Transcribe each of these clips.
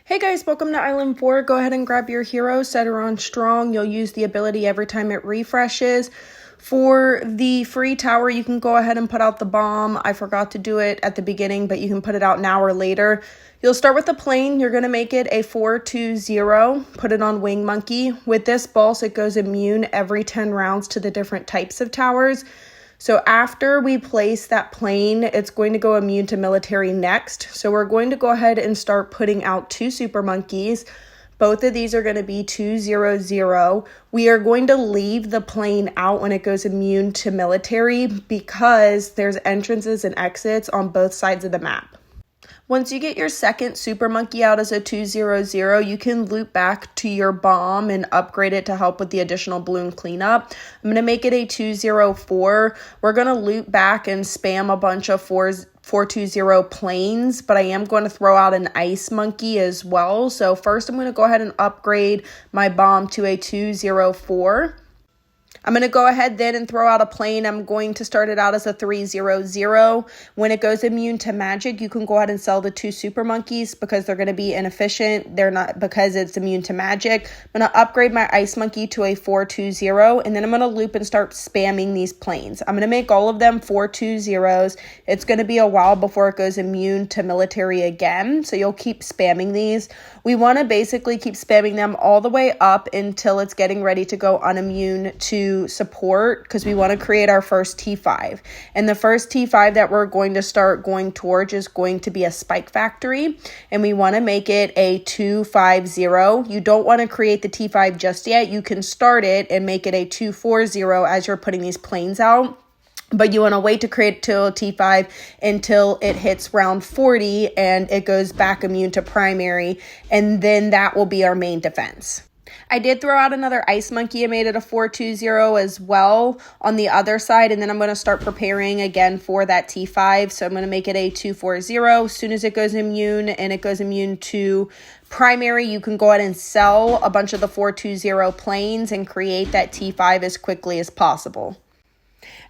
Hey guys, welcome to Island 4. Go ahead and grab your hero, set her on strong. You'll use the ability every time it refreshes. For the free tower, you can go ahead and put out the bomb. I forgot to do it at the beginning, but you can put it out now or later. You'll start with the plane. You're going to make it a 4-2-0. Put it on Wing Monkey. With this boss, it goes immune every 10 rounds to the different types of towers. So after we place that plane, it's going to go immune to military next. So we're going to go ahead and start putting out 2 super monkeys. Both of these are going to be 2-0-0. We are going to leave the plane out when it goes immune to military because there's entrances and exits on both sides of the map. Once you get your second super monkey out as a 2-0-0, you can loop back to your bomb and upgrade it to help with the additional balloon cleanup. I'm going to make it a 2-0-4. We're going to loop back and spam a bunch of 4-2-0 planes, but I am going to throw out an ice monkey as well. So first I'm going to go ahead and upgrade my bomb to a 2-0-4. I'm going to go ahead then and throw out a plane. I'm going to start it out as a 3-0-0. When it goes immune to magic, you can go ahead and sell the 2 super monkeys because they're going to be inefficient. They're not because it's immune to magic. I'm going to upgrade my ice monkey to a 4-2-0, and then I'm going to loop and start spamming these planes. I'm going to make all of them 4-2-0s. It's going to be a while before it goes immune to military again, so you'll keep spamming these. We want to basically keep spamming them all the way up until it's getting ready to go unimmune to support, because we want to create our first T5. And the first T5 that we're going to start going towards is going to be a spike factory, and we want to make it a 2-5-0. You don't want to create the T5 just yet. You can start it and make it a 2-4-0 as you're putting these planes out. But you want to wait to create till T5 until it hits round 40 and it goes back immune to primary, and then that will be our main defense. I did throw out another ice monkey. I made it a 4-2-0 as well on the other side, and then I'm going to start preparing again for that T5. So I'm going to make it a 2-4-0. As soon as it goes immune and it goes immune to primary, you can go ahead and sell a bunch of the 4-2-0 planes and create that T5 as quickly as possible.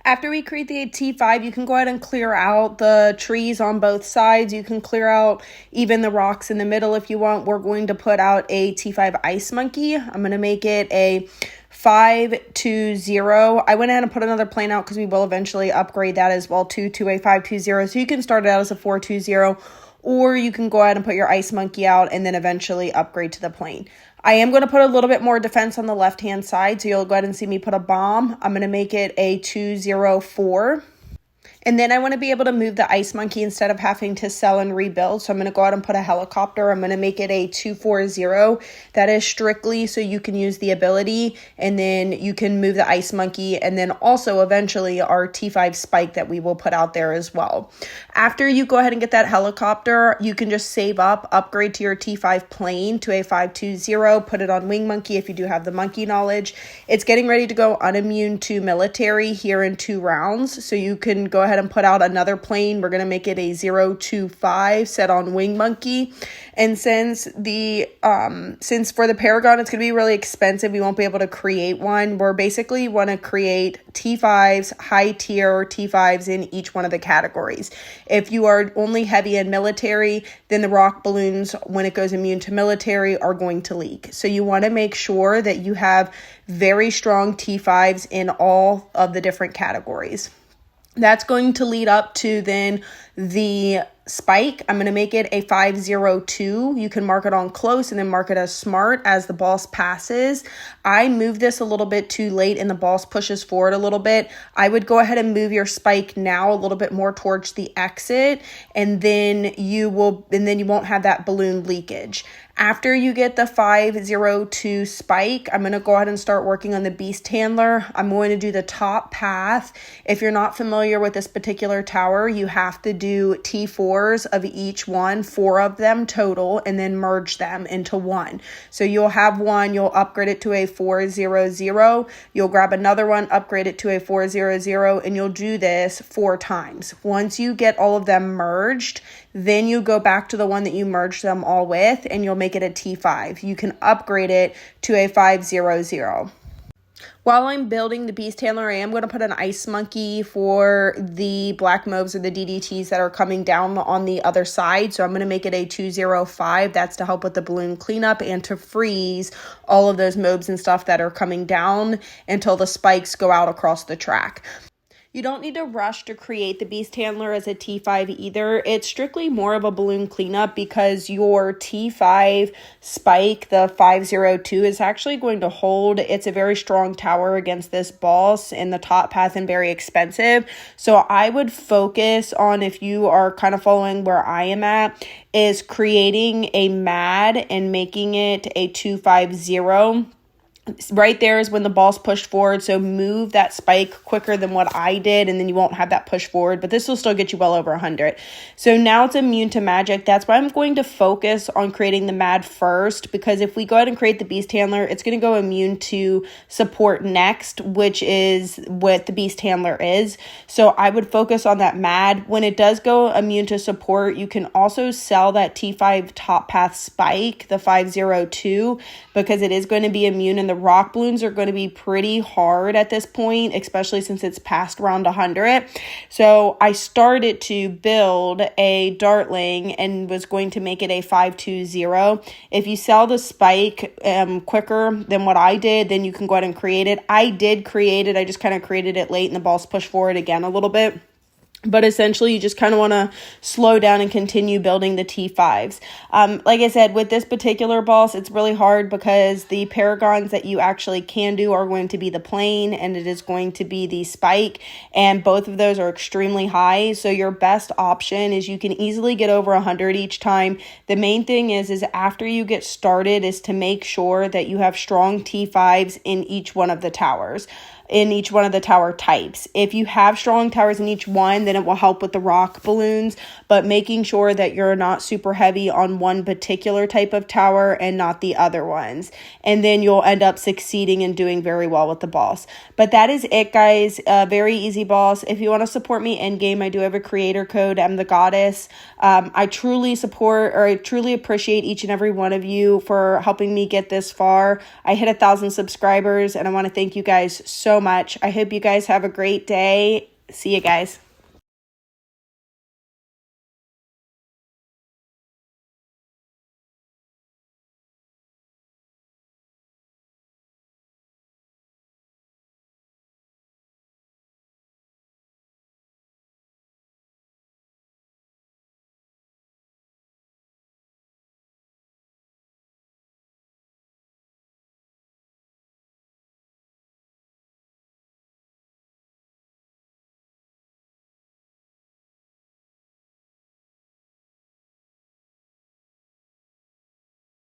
After we create the T5, you can go ahead and clear out the trees on both sides. You can clear out even the rocks in the middle if you want. We're going to put out a T5 ice monkey. I'm going to make it a 5-2-0. I went ahead and put another plane out because we will eventually upgrade that as well to a 5-2-0. So you can start it out as a 4-2-0, or you can go ahead and put your ice monkey out and then eventually upgrade to the plane. I am going to put a little bit more defense on the left-hand side, so you'll go ahead and see me put a bomb. I'm going to make it a 2-0-4. And then I want to be able to move the ice monkey instead of having to sell and rebuild. So I'm going to go out and put a helicopter. I'm going to make it a 2-4-0. That is strictly so you can use the ability, and then you can move the ice monkey, and then also eventually our T5 spike that we will put out there as well. After you go ahead and get that helicopter, you can just save up, upgrade to your T5 plane to a 5-2-0, put it on Wing Monkey if you do have the monkey knowledge. It's getting ready to go unimmune to military here in 2 rounds. So you can go ahead and put out another plane. We're going to make it a 0-2-5 set on Wing Monkey. And since for the Paragon it's going to be really expensive, we won't be able to create one. We're basically want to create T5s, high tier T5s in each one of the categories. If you are only heavy in military, then the rock balloons, when it goes immune to military, are going to leak. So you want to make sure that you have very strong T5s in all of the different categories. That's going to lead up to then the spike. I'm going to make it a 5-0-2. You can mark it on close and then mark it as smart as the boss passes. I moved this a little bit too late and the boss pushes forward a little bit. I would go ahead and move your spike now a little bit more towards the exit, and then you won't have that balloon leakage. After you get the 5-0-2 spike, I'm going to go ahead and start working on the beast handler. I'm going to do the top path. If you're not familiar with this particular tower, you have to do T4s of each one, 4 of them total, and then merge them into one. So you'll have one, you'll upgrade it to a 4-0-0. You'll grab another one, upgrade it to a 4-0-0, and you'll do this 4 times. Once you get all of them merged, then you go back to the one that you merged them all with, and you'll make it a T5. You can upgrade it to a 5-0-0. While I'm building the beast handler, I am going to put an ice monkey for the black mauves or the DDTs that are coming down on the other side. So I'm going to make it a 205. That's to help with the balloon cleanup and to freeze all of those mauves and stuff that are coming down until the spikes go out across the track. You don't need to rush to create the beast handler as a T5 either. It's strictly more of a balloon cleanup because your T5 spike, the 502, is actually going to hold. It's a very strong tower against this boss in the top path and very expensive. So I would focus on, if you are kind of following where I am at, is creating a MAD and making it a 250. Right there is when the ball's pushed forward, so move that spike quicker than what I did, and then you won't have that push forward, but this will still get you well over 100. So now it's immune to magic. That's why I'm going to focus on creating the MAD first, because if we go ahead and create the beast handler, it's going to go immune to support next, which is what the beast handler is. So I would focus on that MAD. When it does go immune to support, you can also sell that T5 top path spike, the 502, because it is going to be immune, and the rock balloons are going to be pretty hard at this point, especially since it's past round 100. So I started to build a dartling and was going to make it a 520. If you sell the spike quicker than what I did, then you can go ahead and create it. I did create it. I just kind of created it late and the ball's pushed forward again a little bit. But essentially, you just kind of want to slow down and continue building the T5s. Like I said, with this particular boss, it's really hard because the paragons that you actually can do are going to be the plane and it is going to be the spike. And both of those are extremely high. So your best option is you can easily get over 100 each time. The main thing is after you get started is to make sure that you have strong T5s in each one of the towers. In each one of the tower types. If you have strong towers in each one, then it will help with the rock balloons, but making sure that you're not super heavy on one particular type of tower and not the other ones. And then you'll end up succeeding and doing very well with the boss. But that is it, guys. Very easy boss. If you want to support me in game, I do have a creator code. I'm the goddess. I truly appreciate each and every one of you for helping me get this far. I hit 1,000 subscribers and I want to thank you guys so much. I hope you guys have a great day. See you guys.